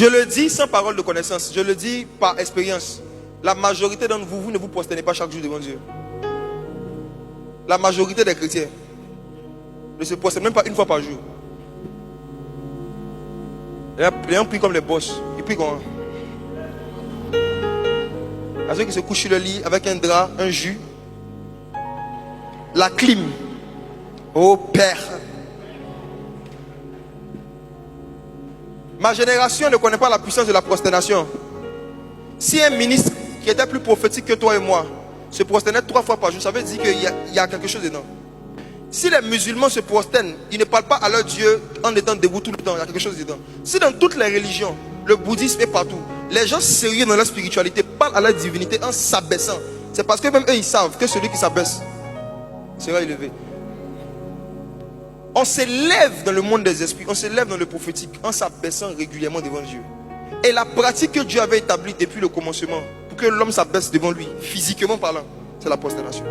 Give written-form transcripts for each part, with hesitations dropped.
Je le dis sans parole de connaissance. Je le dis par expérience. La majorité d'entre vous, vous ne vous prosternez pas chaque jour devant Dieu. La majorité des chrétiens ne se prosternent même pas une fois par jour. Les gens prient comme les boss. Ils prient comme... À ceux qui se couchent sur le lit avec un drap, un jus, la clim. Oh Père. Ma génération ne connaît pas la puissance de la prosternation. Si un ministre qui était plus prophétique que toi et moi se prosternait 3 fois par jour, ça veut dire qu'il y a quelque chose dedans. Si les musulmans se prosternent, ils ne parlent pas à leur Dieu en étant debout tout le temps, il y a quelque chose dedans. Si dans toutes les religions, le bouddhisme est partout, les gens sérieux dans leur spiritualité parlent à leur divinité en s'abaissant, c'est parce que même eux ils savent que celui qui s'abaisse sera élevé. On s'élève dans le monde des esprits, on s'élève dans le prophétique en s'abaissant régulièrement devant Dieu. Et la pratique que Dieu avait établie depuis le commencement pour que l'homme s'abaisse devant lui, physiquement parlant, c'est la prosternation.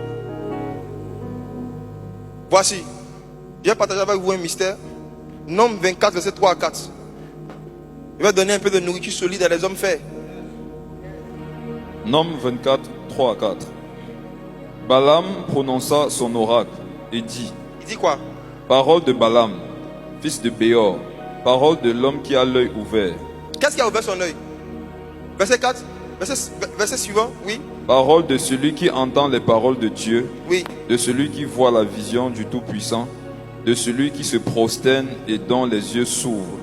Voici, je vais partager avec vous un mystère. Nombre 24, verset 3 à 4. Je vais donner un peu de nourriture solide à les hommes faits. Nombre 24, 3 à 4. Balaam prononça son oracle et dit. Il dit quoi? Parole de Balaam, fils de Béor, parole de l'homme qui a l'œil ouvert. Qu'est-ce qui a ouvert son œil? Verset 4, verset suivant, oui. Parole de celui qui entend les paroles de Dieu, oui. De celui qui voit la vision du Tout-Puissant, de celui qui se prosterne et dont les yeux s'ouvrent.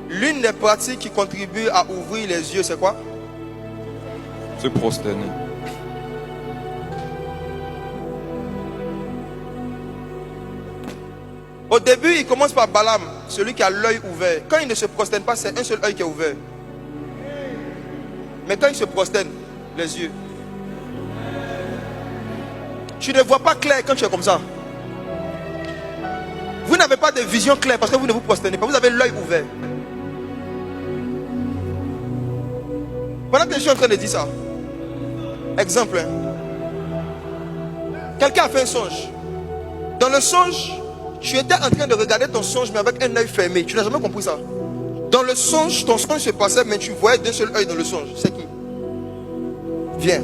L'une des pratiques qui contribue à ouvrir les yeux, c'est quoi? Se prosterner. Au début, il commence par Balaam, celui qui a l'œil ouvert. Quand il ne se prosterne pas, c'est un seul œil qui est ouvert. Mais quand il se prosterne, les yeux. Tu ne vois pas clair quand tu es comme ça. Vous n'avez pas de vision claire parce que vous ne vous prosternez pas. Vous avez l'œil ouvert. Pendant que je suis en train de dire ça, exemple, quelqu'un a fait un songe. Dans le songe, tu étais en train de regarder ton songe mais avec un œil fermé. Tu n'as jamais compris ça. Dans le songe, ton songe se passait mais tu voyais d'un seul œil dans le songe. C'est qui? Viens.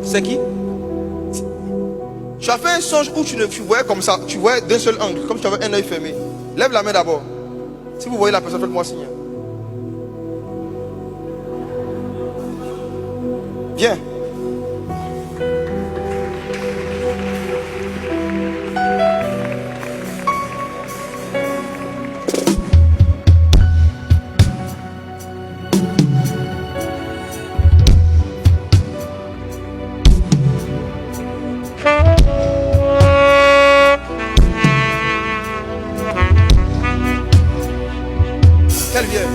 C'est qui? Tu as fait un songe où tu voyais comme ça. Tu voyais d'un seul angle, comme si tu avais un œil fermé. Lève la main d'abord. Si vous voyez la personne, faites-moi signe. Viens. Qu'elle vienne.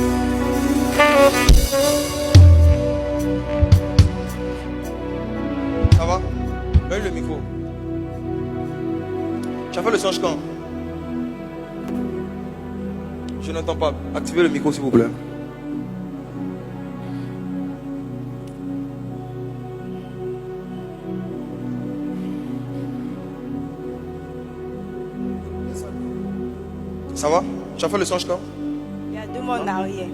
Ça va? Donne le micro. Tu as fait le songe quand? Je n'entends pas. Activez le micro s'il vous plaît. Ça va? Tu as fait le songe quand? Il y a 2 mois en arrière.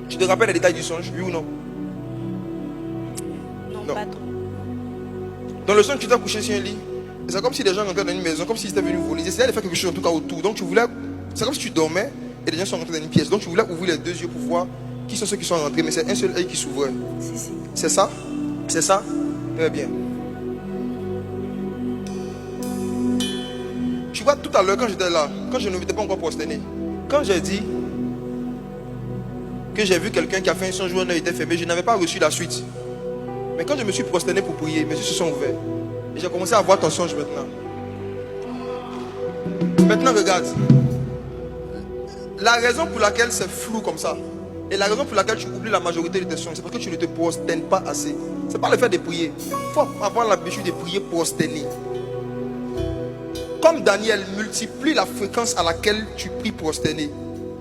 Tu te rappelles les détails du songe, oui ou non? Non, pas trop. Dans le songe, tu t'es couché sur un lit. Et c'est comme si des gens rentraient dans une maison, comme s'ils étaient venus voler. Ils essayaient de faire quelque chose en tout cas autour. Donc tu voulais. C'est comme si tu dormais et des gens sont rentrés dans une pièce. Donc tu voulais ouvrir les 2 yeux pour voir qui sont ceux qui sont rentrés. Mais c'est un seul œil qui s'ouvrait. Si. C'est ça? C'est ça? Très bien. Tu vois, tout à l'heure, quand j'étais là, quand je ne m'étais pas encore prosterné, quand j'ai dit que j'ai vu quelqu'un qui a fait un songe où un œil était fermé, je n'avais pas reçu la suite. Mais quand je me suis prosterné pour prier, mes yeux se sont ouverts. Et j'ai commencé à voir ton songe maintenant. Maintenant, regarde. La raison pour laquelle c'est flou comme ça, et la raison pour laquelle tu oublies la majorité de tes songes, c'est parce que tu ne te prosternes pas assez. C'est pas le fait de prier. Il faut avoir l'habitude de prier prosterné. Comme Daniel, multiplie la fréquence à laquelle tu pries prosterné.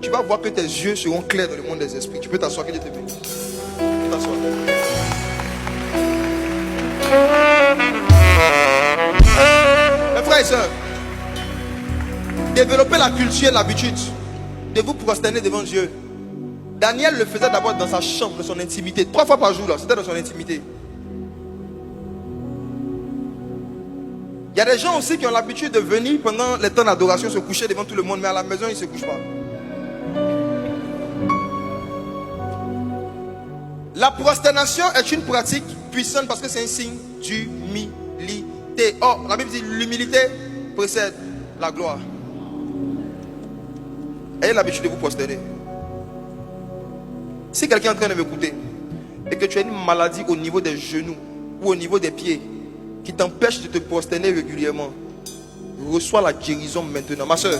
Tu vas voir que tes yeux seront clairs dans le monde des esprits. Tu peux t'asseoir, que Dieu te bénisse. Tu peux t'asseoir. soeur, développez la culture et l'habitude de vous prosterner devant Dieu. Daniel le faisait d'abord dans sa chambre, dans son intimité. 3 fois par jour, là, c'était dans son intimité. Il y a des gens aussi qui ont l'habitude de venir pendant les temps d'adoration se coucher devant tout le monde, mais à la maison, ils ne se couchent pas. La prosternation est une pratique puissante parce que c'est un signe d'humilité. Or, la Bible dit l'humilité précède la gloire. Ayez l'habitude de vous prosterner. Si quelqu'un est en train de m'écouter et que tu as une maladie au niveau des genoux ou au niveau des pieds qui t'empêche de te prosterner régulièrement, reçois la guérison maintenant. Ma soeur,